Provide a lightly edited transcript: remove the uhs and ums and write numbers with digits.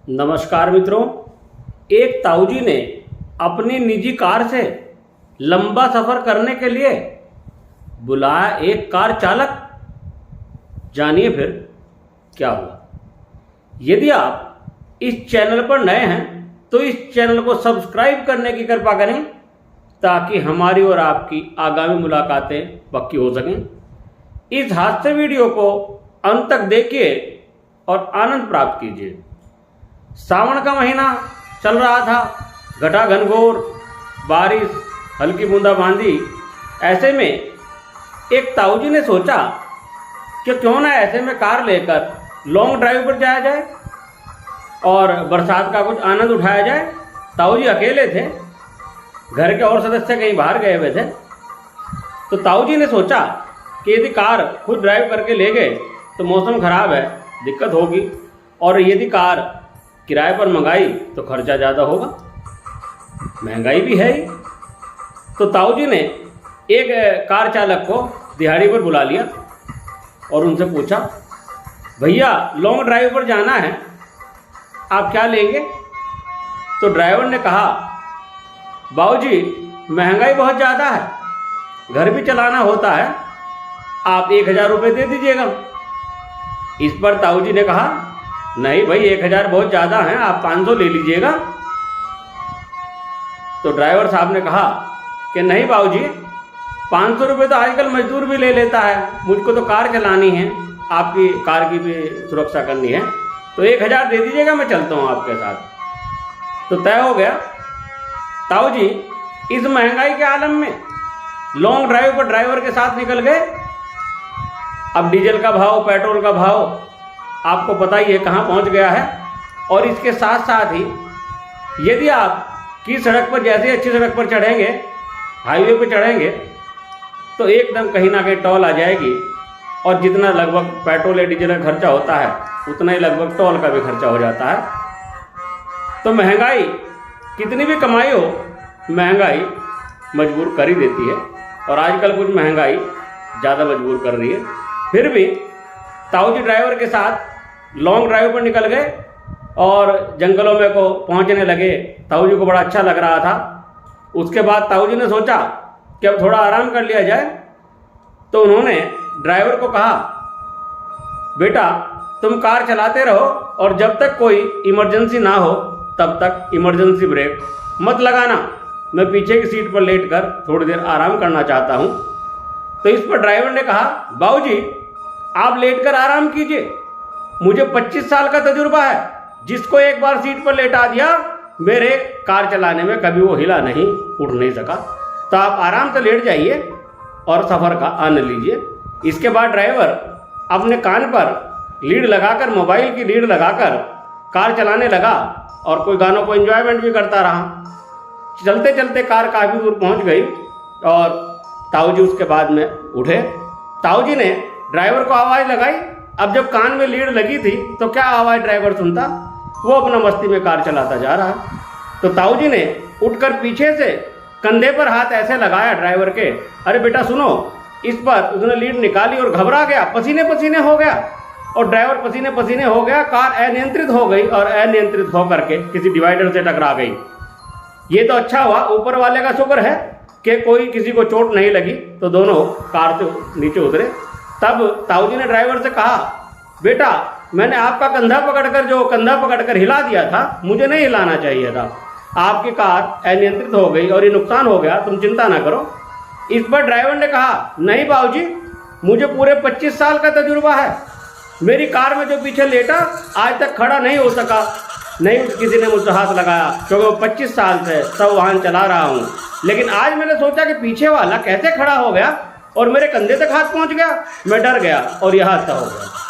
नमस्कार मित्रों। एक ताऊजी ने अपनी निजी कार से लंबा सफ़र करने के लिए बुलाया एक कार चालक। जानिए फिर क्या हुआ। यदि आप इस चैनल पर नए हैं तो इस चैनल को सब्सक्राइब करने की कृपा करें ताकि हमारी और आपकी आगामी मुलाकातें पक्की हो सकें। इस हास्य वीडियो को अंत तक देखिए और आनंद प्राप्त कीजिए। सावन का महीना चल रहा था, घटा घनघोर, बारिश, हल्की बूंदाबांदी। ऐसे में एक ताऊजी ने सोचा कि क्यों ना ऐसे में कार लेकर लॉन्ग ड्राइव पर जाया जाए और बरसात का कुछ आनंद उठाया जाए। ताऊजी अकेले थे, घर के और सदस्य कहीं बाहर गए हुए थे। तो ताऊजी ने सोचा कि यदि कार खुद ड्राइव करके ले गए तो मौसम खराब है, दिक्कत होगी, और यदि कार किराए पर मंगाई तो खर्चा ज़्यादा होगा, महंगाई भी है ही। तो ताऊजी ने एक कार चालक को दिहाड़ी पर बुला लिया और उनसे पूछा, भैया लॉन्ग ड्राइव पर जाना है, आप क्या लेंगे? तो ड्राइवर ने कहा, बाबूजी महंगाई बहुत ज़्यादा है, घर भी चलाना होता है, आप 1000 रुपये दे दीजिएगा। इस पर ताऊजी ने कहा, नहीं भाई 1000 बहुत ज़्यादा है, आप 500 ले लीजिएगा। तो ड्राइवर साहब ने कहा कि नहीं बाबूजी 500 रुपये तो आजकल मजदूर भी ले लेता है, मुझको तो कार चलानी है, आपकी कार की भी सुरक्षा करनी है, तो 1000 दे दीजिएगा, मैं चलता हूँ आपके साथ। तो तय हो गया। ताऊजी इस महंगाई के आलम में लॉन्ग ड्राइव पर ड्राइवर के साथ निकल गए। अब डीजल का भाव, पेट्रोल का भाव आपको पता ही है कहाँ पहुँच गया है। और इसके साथ साथ ही यदि आप की सड़क पर, जैसे अच्छी सड़क पर चढ़ेंगे, हाईवे पर चढ़ेंगे, तो एकदम कहीं ना कहीं टोल आ जाएगी, और जितना लगभग पेट्रोल या डीजल का खर्चा होता है उतना ही लगभग टोल का भी खर्चा हो जाता है। तो महंगाई कितनी भी कमाई हो, महंगाई मजबूर कर ही देती है, और आजकल कुछ महंगाई ज़्यादा मजबूर कर रही है। फिर भी ताऊजी ड्राइवर के साथ लॉन्ग ड्राइव पर निकल गए और जंगलों में को पहुंचने लगे। ताऊजी को बड़ा अच्छा लग रहा था। उसके बाद ताऊजी ने सोचा कि अब थोड़ा आराम कर लिया जाए। तो उन्होंने ड्राइवर को कहा, बेटा तुम कार चलाते रहो और जब तक कोई इमरजेंसी ना हो तब तक इमरजेंसी ब्रेक मत लगाना, मैं पीछे की सीट पर लेटकर थोड़ी देर आराम करना चाहता हूँ। तो इस पर ड्राइवर ने कहा, बाबूजी आप लेटकर आराम कीजिए, मुझे 25 साल का तजुर्बा है, जिसको एक बार सीट पर लेटा दिया मेरे कार चलाने में कभी वो हिला नहीं, उठ नहीं सका। तो आप आराम से लेट जाइए और सफ़र का आनंद लीजिए। इसके बाद ड्राइवर अपने कान पर लीड लगाकर, मोबाइल की लीड लगाकर कार चलाने लगा और कोई गानों को एंजॉयमेंट भी करता रहा। चलते चलते कार काफ़ी दूर पहुंच गई और ताऊजी उसके बाद में उठे। ताऊजी ने ड्राइवर को आवाज़ लगाई। अब जब कान में लीड लगी थी तो क्या आवाज़ ड्राइवर सुनता, वो अपना मस्ती में कार चलाता जा रहा। तो ताऊजी ने उठकर पीछे से कंधे पर हाथ ऐसे लगाया ड्राइवर के, अरे बेटा सुनो। इस पर उसने लीड निकाली और घबरा गया, पसीने पसीने हो गया, और ड्राइवर पसीने पसीने हो गया। कार अनियंत्रित हो गई और अनियंत्रित होकर के किसी डिवाइडर से टकरा गई। ये तो अच्छा हुआ, ऊपर वाले का शुक्र है कि कोई किसी को चोट नहीं लगी। तो दोनों कार से नीचे उतरे। तब ताऊजी ने ड्राइवर से कहा, बेटा मैंने आपका कंधा पकड़कर हिला दिया था, मुझे नहीं हिलाना चाहिए था, आपकी कार अनियंत्रित हो गई और ये नुकसान हो गया, तुम चिंता ना करो। इस पर ड्राइवर ने कहा, नहीं बाबूजी मुझे पूरे 25 साल का तजुर्बा है, मेरी कार में जो पीछे लेटा आज तक खड़ा नहीं हो सका, नहीं किसी ने मुझसे हाथ लगाया, क्योंकि मैं 25 साल से सब वाहन चला रहा हूँ। लेकिन आज मैंने सोचा कि पीछे वाला कैसे खड़ा हो गया और मेरे कंधे तक हाथ पहुँच गया, मैं डर गया और यह हादसा हो गया।